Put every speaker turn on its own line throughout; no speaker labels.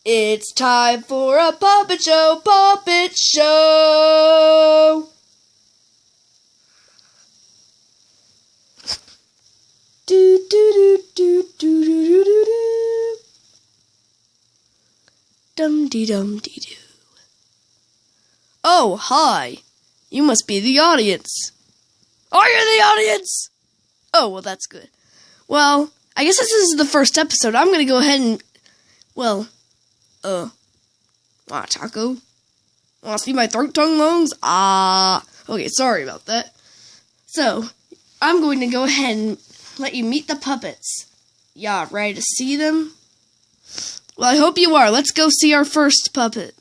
It's time for a puppet show, puppet show! Do do do do do do do do do. Dum dee dum dee doo. Oh, hi. You must be the audience. Are you the audience? Oh, well, that's good. Well, I guess this is the first episode. I'm gonna go ahead and, want a taco? Want to see my throat, tongue, lungs? Okay, sorry about that. So, I'm going to go ahead and let you meet the puppets. Yeah, ready to see them? Well, I hope you are. Let's go see our first puppet.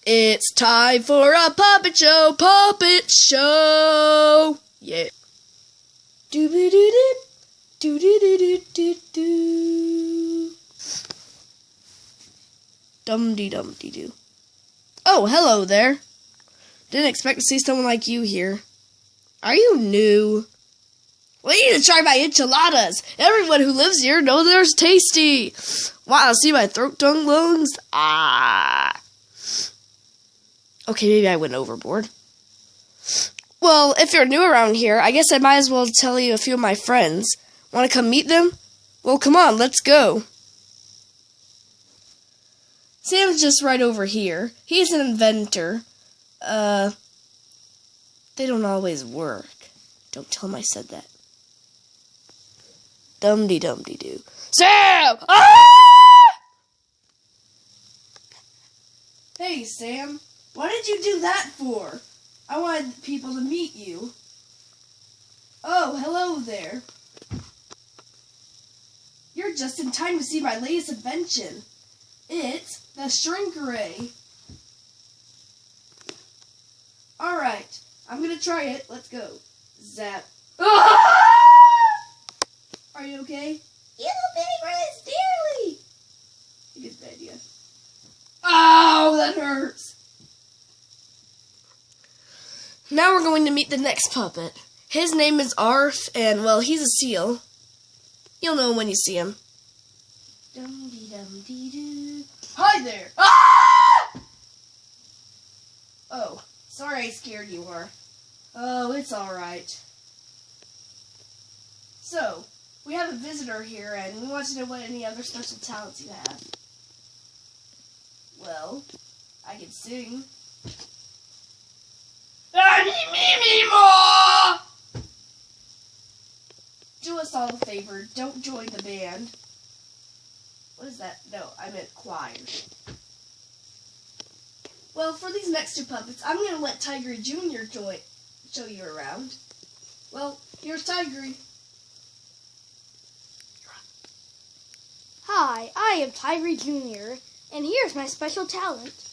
It's time for a puppet show, puppet show! Yeah. Doo-doo-doo-doo, doo-doo-doo-doo-doo-doo. Dum-dee-dum-dee-doo. Oh, hello there. Didn't expect to see someone like you here. Are you new? Well, you need to try my enchiladas. Everyone who lives here knows they're tasty. Want to see my throat, tongue, lungs? Okay, maybe I went overboard. Well, if you're new around here, I guess I might as well tell you a few of my friends. Want to come meet them? Well, come on, let's go. Sam's just right over here. He's an inventor. They don't always work. Don't tell him I said that. Dum-dee-dum-dee-doo. Sam! Hey, Sam. What did you do that for? I wanted people to meet you. Oh, hello there. You're just in time to see my latest invention. It's the shrink ray. Alright, I'm gonna try it. Let's go. Zap. Are you okay? You little bitty brothers dearly. You get the idea. Ow, that hurts. Now we're going to meet the next puppet. His name is Arf, and, well, he's a seal. You'll know him when you see him. Dum-dee-dum-dee-doo. Hi there! Oh, sorry I scared you, Arf. Oh, it's alright. So, we have a visitor here, and we want to know what any other special talents you have. Well, I can sing. Do us all a favor, don't join the band. What is that? No, I meant choir. Well, for these next two puppets, I'm going to let Tigry Jr. show you around. Well, here's Tigry.
Hi, I am Tigry Jr., and here's my special talent.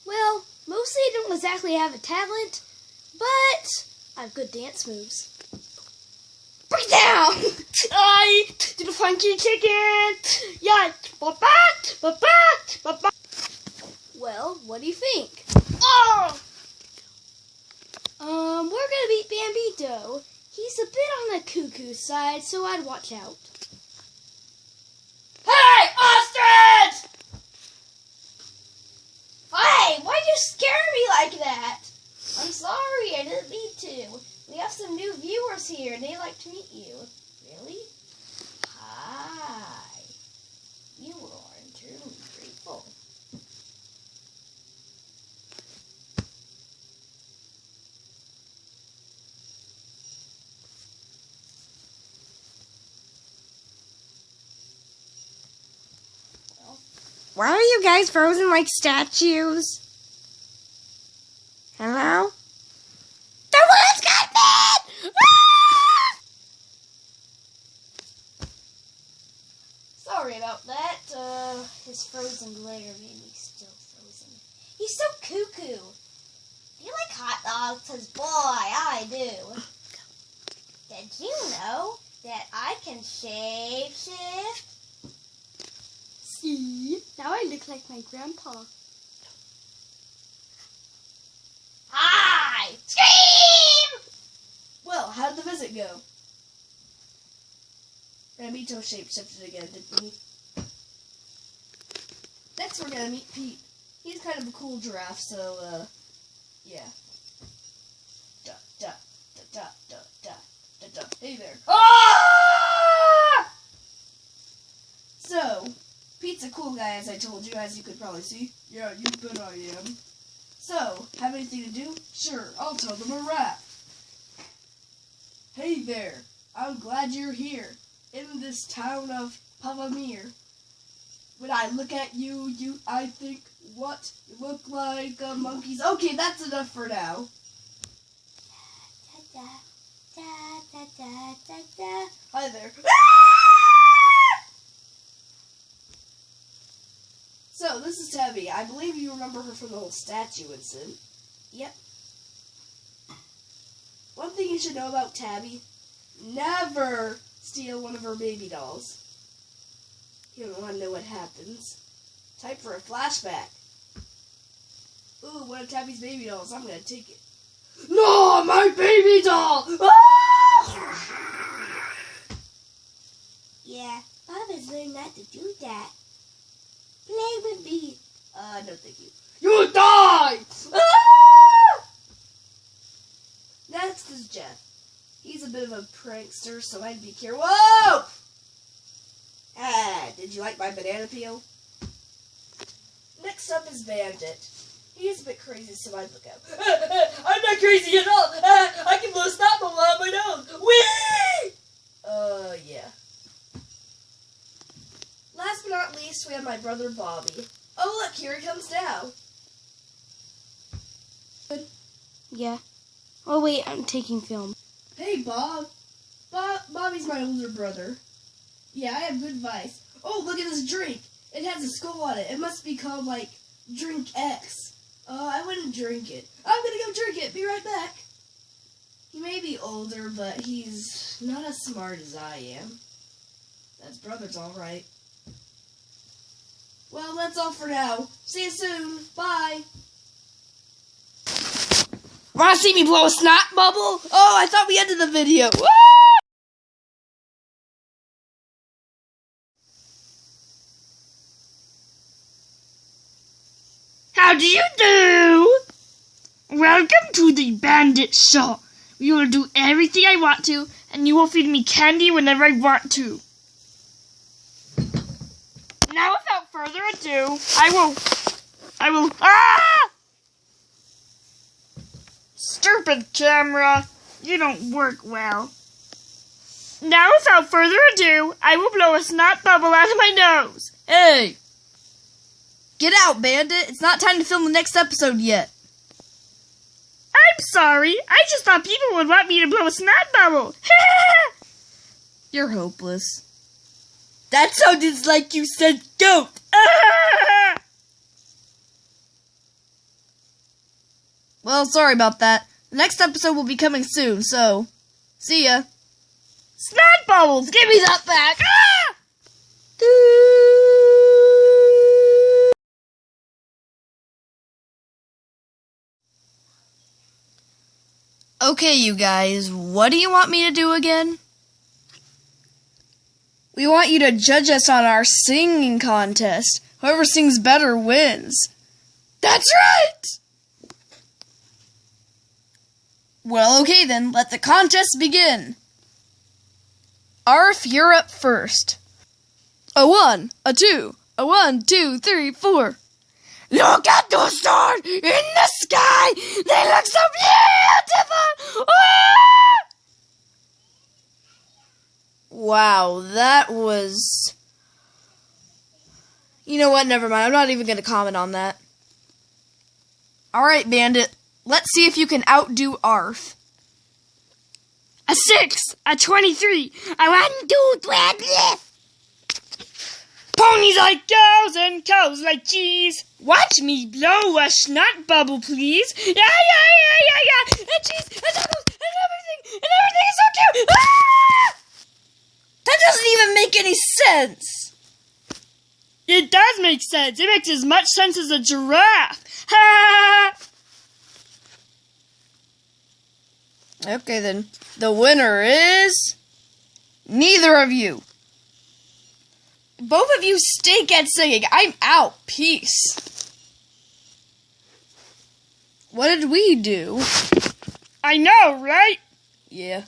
Well, mostly I don't exactly have a talent, but I have good dance moves. Break down! I do the funky chicken! Yeah! Well, what do you think? Oh! We're gonna beat Bambito. He's a bit on the cuckoo side, so I'd watch out.
Hey, ostrich!
Hey, why'd you scare me like that? I'm sorry, I didn't mean to. We have some new viewers here, and they'd like to meet you. Really? Hi. You are truly grateful.
Why are you guys frozen like statues? Hello? The wolf's got me!
Sorry about that. His frozen glare made me still frozen. He's so cuckoo. You like hot dogs? 'Cause boy, I do. Did you know that I can shape-shift? See? Now I look like my grandpa. Hi! Scream!
Well, how'd the visit go? Ramito shapeshifted again, didn't he? Next we're gonna meet Pete. He's kind of a cool giraffe, so, yeah. Da, da, da, da, da, da, da, da. Hey there. Ah! So, Pete's a cool guy, as I told you, as you could probably see. Yeah, you bet I am. So, have anything to do? Sure, I'll tell them a rap. Hey there, I'm glad you're here, in this town of Pavamir. When I look at you, I think, what? You look like monkeys. Okay, that's enough for now.
Da, da, da, da, da, da.
Hi there. So, this is Tabby. I believe you remember her from the whole statue incident. Yep. One thing you should know about Tabby, never steal one of her baby dolls. You don't want to know what happens. Type for a flashback. Ooh, one of Tabby's baby dolls. I'm going to take it. No, my baby doll! Ah!
Yeah, Bob has learned not to do that. Play with me.
No thank you. You die! Ah! Next is Jeff. He's a bit of a prankster, so I'd be careful. Whoa! Ah, did you like my banana peel? Next up is Bandit. He is a bit crazy, so I'd look out. I'm not crazy at all! I can blow a snot bubble out of my nose! Whee! Yeah. Last but not least, we have my brother Bobby. Oh, look, here he comes now.
Yeah. Oh, wait, I'm taking film.
Hey, Bob. Bobby's my older brother. Yeah, I have good advice. Oh, look at this drink. It has a skull on it. It must be called, like, Drink X. I wouldn't drink it. I'm gonna go drink it. Be right back. He may be older, but he's not as smart as I am. That's brother's all right. Well, that's all for now. See you soon. Bye. Wanna see me blow a snot bubble? Oh, I thought we ended the video. Woo!
How do you do? Welcome to the Bandit Shop. We will do everything I want to, and you will feed me candy whenever I want to. Now, without further ado, I will, Stupid camera, you don't work well. Now, without further ado, I will blow a snot bubble out of my nose.
Hey! Get out, Bandit. It's not time to film the next episode yet.
I'm sorry. I just thought people would want me to blow a snot bubble.
You're hopeless. That sounded like you said goat. Well, sorry about that. The next episode will be coming soon, so see ya.
Snot bubbles, give me that back.
Okay, you guys, what do you want me to do again? We want you to judge us on our singing contest. Whoever sings better wins. That's right! Well, okay then, let the contest begin. Arf, you're up first. A 1, a 2, a 1, 2, 3, 4. Look at those stars in the sky! They look so beautiful! Ah! Wow, that was... You know what, never mind. I'm not even going to comment on that. Alright, Bandit. Let's see if you can outdo Arf.
A 6, a 23, a 1, 2, 3. Ponies like cows and cows like cheese. Watch me blow a snot bubble, please. Yeah. And cheese and tacos and everything is so cute. Ah!
That doesn't even make any sense.
It does make sense. It makes as much sense as a giraffe. Ha!
Okay then. The winner is... neither of you. Both of you stink at singing. I'm out. Peace. What did we do?
I know, right?
Yeah.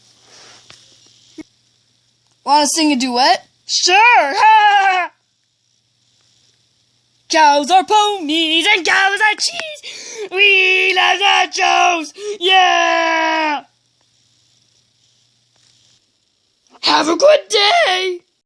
Want to sing a duet?
Sure! Ha! Cows are ponies and cows are cheese! We love nachos! Yeah! Have a good day!